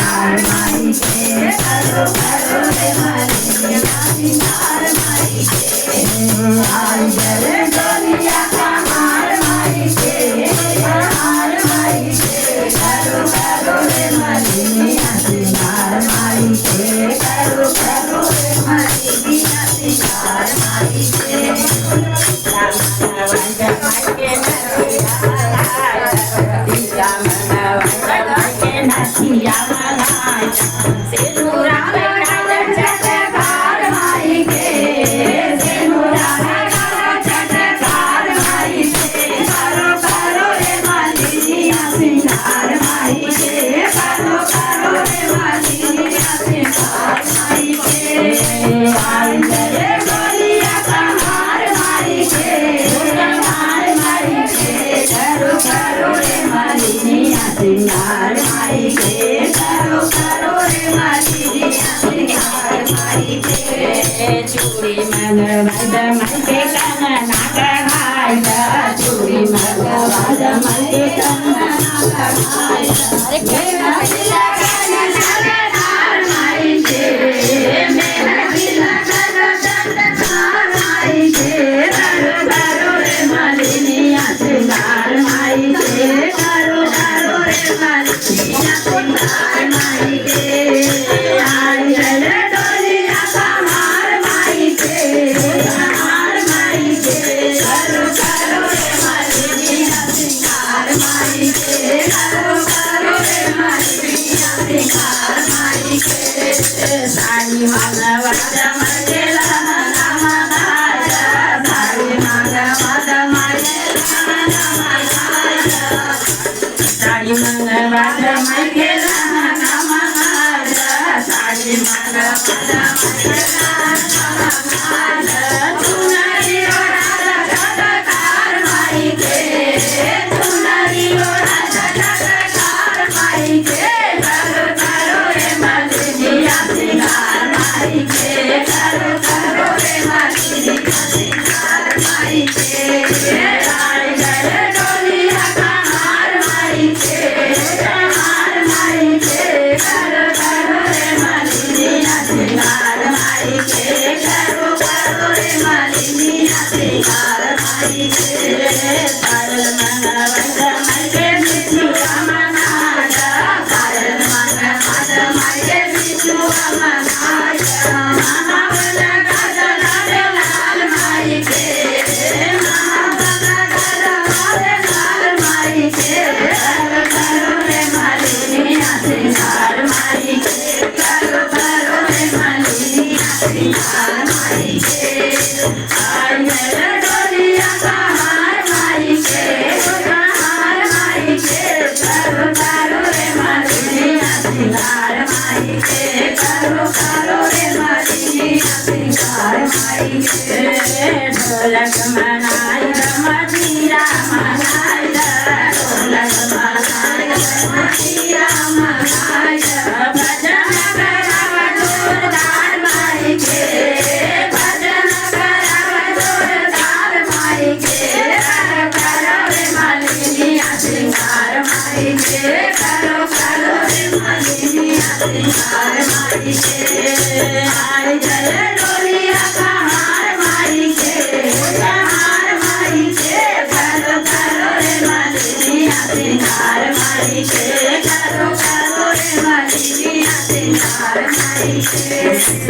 सिंगार माई के करो करो रे मालिनिया सिंगार माई के आई जरे डोलिया का हार माई के हार माई के करो करो रे मालिनिया सिंगार माई के करो करो रे मालिनिया सिंगार माई के नथिया लगाई सिंदूरा लगाई चटकार माई के सिंदूरा लगाई चटकार माई के करो करो रे मालिनिया सिंगार माई के करो करो रे मालिनिया सिंगार माई के आई जरे डोलिया का हार माई के हार माई के करो करो रे मालिनिया सिंगार माई के करो करो रे मालिनिया सिंगार माई के चूड़ी मंगवाद माई के कंगना कढ़ाई चूड़ी मंगवाद माई के कंगना कढ़ाई मेरा दिला कंगनार माई के मेरा दिला कंगनार माई के करो करो रे मालिनिया सिंगार माई के करो करो रे मालिनिया सिंगार माई के आई जरे डोलिया का हार माई के हार माई के करो करो रे मालिनिया सिंगार माई के करो करो रे मालिनिया सिंगार माई के साड़ी मंगवाद माई लहंगा मंगाया साड़ी मंगवाद माई साड़ी मंगवाद माई के लहंगा मंगाया साड़ी मंगवाद माई लहंगा मंगाया चुनरी ओढ़ा चटकार माई के चुनरी ओढ़ा चटकार माई के करो करो रे मालिनिया सिंगार माई के करो करो रे मालिनिया सिंगार माई के आई जरे डोलिया का हार माई के हार माई के करो करो रे मालिनिया सिंगार माई के करो करो रे मालिनिया सिंगार माई के पायल मंगवाद माई के बिछुआ मंगाया पायल मंगवाद माई के बिछुआ मंगाया महाबला गजल लाल माई के महाबला गजल लाल माई के करो करो रे मालिनिया सिंगार माई के करो करो रे मालिनिया सिंगार माई के आई जरे डोलिया का हार माई के हार माई के करो करो रे मालिनिया सिंगार माई के करो करो रे मालिनिया सिंगार माई के ढोलक मनाई मजीरा मनाई ढोलक मनाई मजीरा मनाई भजन कराव जोरदार माई के भजन कराव जोरदार माई के करो करो रे मालिनिया सिंगार माई के करो करो रे मालिनिया सिंगार माई के आई जरे डोलिया का हार माई के हार माई के करो करो रे मालिनिया सिंगार माई के करो करो रे मालिनिया सिंगार माई के।